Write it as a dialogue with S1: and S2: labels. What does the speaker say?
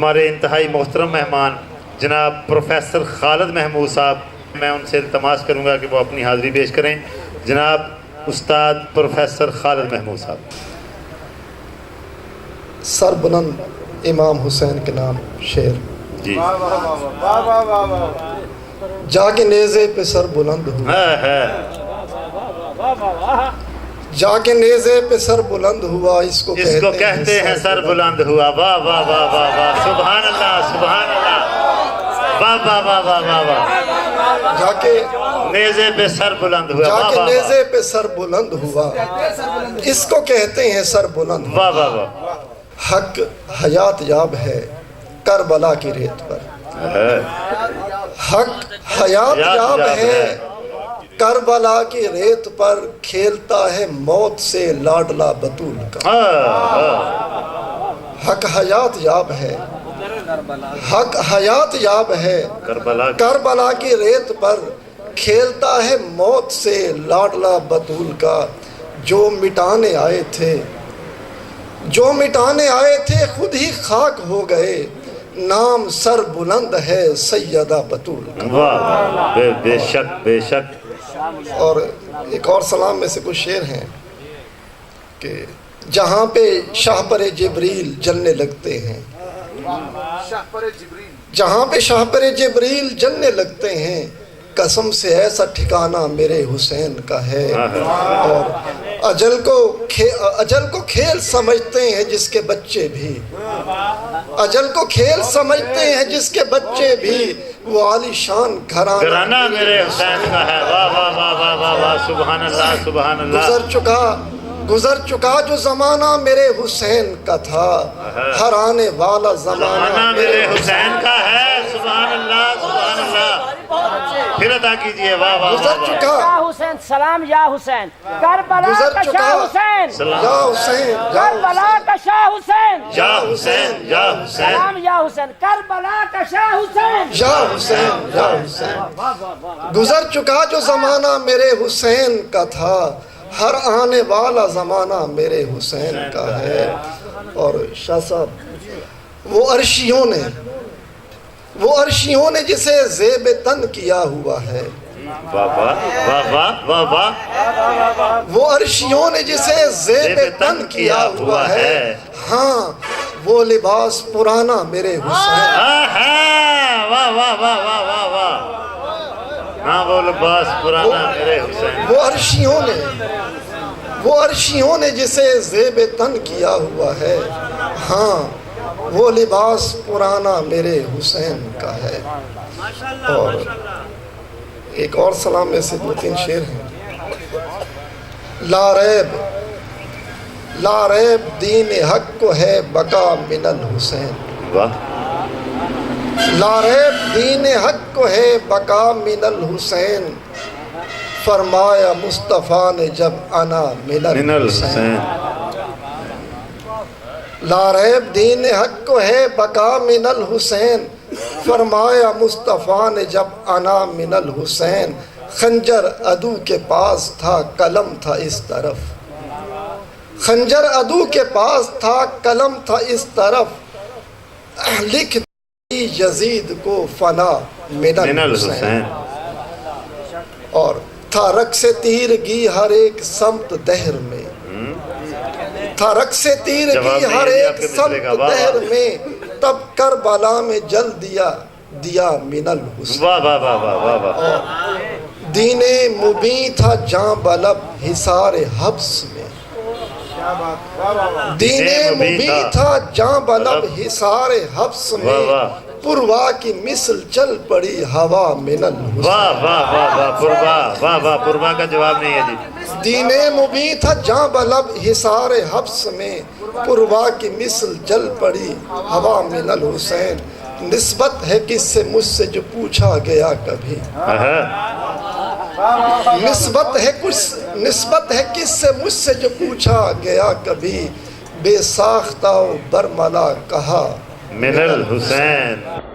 S1: ہمارے انتہائی محترم مہمان جناب پروفیسر خالد محمود صاحب، میں ان سے التماس کروں گا کہ وہ اپنی حاضری پیش کریں۔ جناب استاد پروفیسر خالد محمود صاحب۔
S2: سر بلند امام حسین کے نام شعر۔
S1: جی
S2: جا کے نیزے پہ سر بلند ہوا، جا کے نیزے پہ سر بلند ہوا، اس کو
S1: کہتے ہیں سر بلند ہوا۔ واہ واہ واہ واہ واہ، سبحان اللہ سبحان اللہ، واہ واہ واہ واہ واہ واہ۔
S2: جا کے
S1: نیزے پہ سر بلند ہوا،
S2: جا کے نیزے پہ سر بلند ہوا، اس کو کہتے ہیں سر بلند ہوا۔
S1: واہ واہ واہ۔
S2: حق حیات یاب ہے کربلا کی ریت پر، حق حیات یاب ہے کربلا کی ریت پر، کھیلتا ہے موت سے لاڈلا بطول کا۔ حق حیات یاب ہے، حق حیات یاب ہے کربلا کی ریت پر، کھیلتا ہے موت سے لاڈلا بطول کا۔ جو مٹانے آئے تھے، جو مٹانے آئے تھے خود ہی خاک ہو گئے، نام سر بلند ہے سیدہ بطول کا۔
S1: واہ، بے شک بے شک۔
S2: اور ایک اور سلام میں سے کچھ شعر ہیں کہ جہاں پہ شاہ پر جبریل جلنے لگتے ہیں، جہاں پہ شاہ پر جبریل جلنے لگتے ہیں، قسم سے ایسا ٹھکانہ میرے حسین کا ہے۔ اور اجل کو کھیل سمجھتے ہیں جس کے بچے بھی، اجل کو کھیل سمجھتے ہیں جس کے بچے بھی، وہ عالی شان گھرانہ
S1: میرے حسین کا ہے۔ واہ واہ واہ واہ واہ واہ، سبحان اللہ سبحان اللہ۔
S2: گزر چکا جو زمانہ میرے حسین کا تھا، ہر آنے والا زمانہ
S1: میرے حسین کا ہے۔ سبحان اللہ سبحان اللہ۔ پھر ادا کیجئے۔ واہ واہ۔
S2: گزر چکا
S3: حسین سلام یا حسین، کربلا کا شاہ حسین،
S2: یا حسین،
S3: کربلا کا شاہ حسین،
S1: یا حسین یا حسین،
S3: سلام یا حسین، کربلا کا شاہ حسین،
S2: یا حسین یا حسین۔ گزر چکا جو زمانہ میرے حسین کا تھا، ہر آنے والا زمانہ میرے حسین کا ہے۔ اور شاہ صاحب، وہ عرشیوں نے جسے زیب تن کیا ہوا ہے،
S1: واہ واہ واہ واہ واہ۔
S2: وہ عرشیوں نے جسے زیب تن کیا ہوا ہے، ہاں وہ لباس پرانا میرے حسین۔
S1: واہ واہ واہ واہ واہ واہ۔ ہاں وہ لباس پرانا میرے حسین۔
S2: وہ عرشیوں نے جسے زیب تن کیا ہوا ہے، ہاں وہ لباس پرانا میرے حسین کا ہے۔ اور ایک اور سلام میں سے دو تین شعر ہیں۔ لا ریب دین حق کو ہے بقا من الحسین، لا ریب دین حق کو ہے بقا من الحسین، فرمایا مصطفیٰ نے جب انا من الحسین۔ لا ریب دین حق کو ہے بقا من الحسین، فرمایا مصطفیٰ نے جب انا من الحسین، خنجر عدو کے پاس تھا قلم تھا اس طرف، خنجر عدو کے پاس تھا قلم تھا اس طرف، لکھ دی یزید کو فنا من الحسین۔ اور تھا رقص تیرگی ہر ایک سمت دہر میں، تھا رقص تیرگی ہر ایک سمت دہر میں، تب کربلا میں جل دیا من الحسین۔
S1: واہ واہ واہ واہ واہ۔
S2: اور دین مبین تھا جاں بلب حصار حبس میں، دین مبین تھا جاں بلب حصار حبس میں، پروا کی مثل چل پڑی ہوا من الحسین۔
S1: واہ واہ واہ واہ، پروا واہ واہ، پروا کا جواب نہیں ہے جی۔
S2: دین مبین تھا جاں بلب حصار حبس میں، پروا کی مثل چل پڑی ہوا من الحسین، نسبت ہے کس سے مجھ سے جو پوچھا گیا کبھی، نسبت ہے کس سے مجھ سے جو پوچھا گیا کبھی، بے ساختہ و برملا کہا
S1: من الحسین۔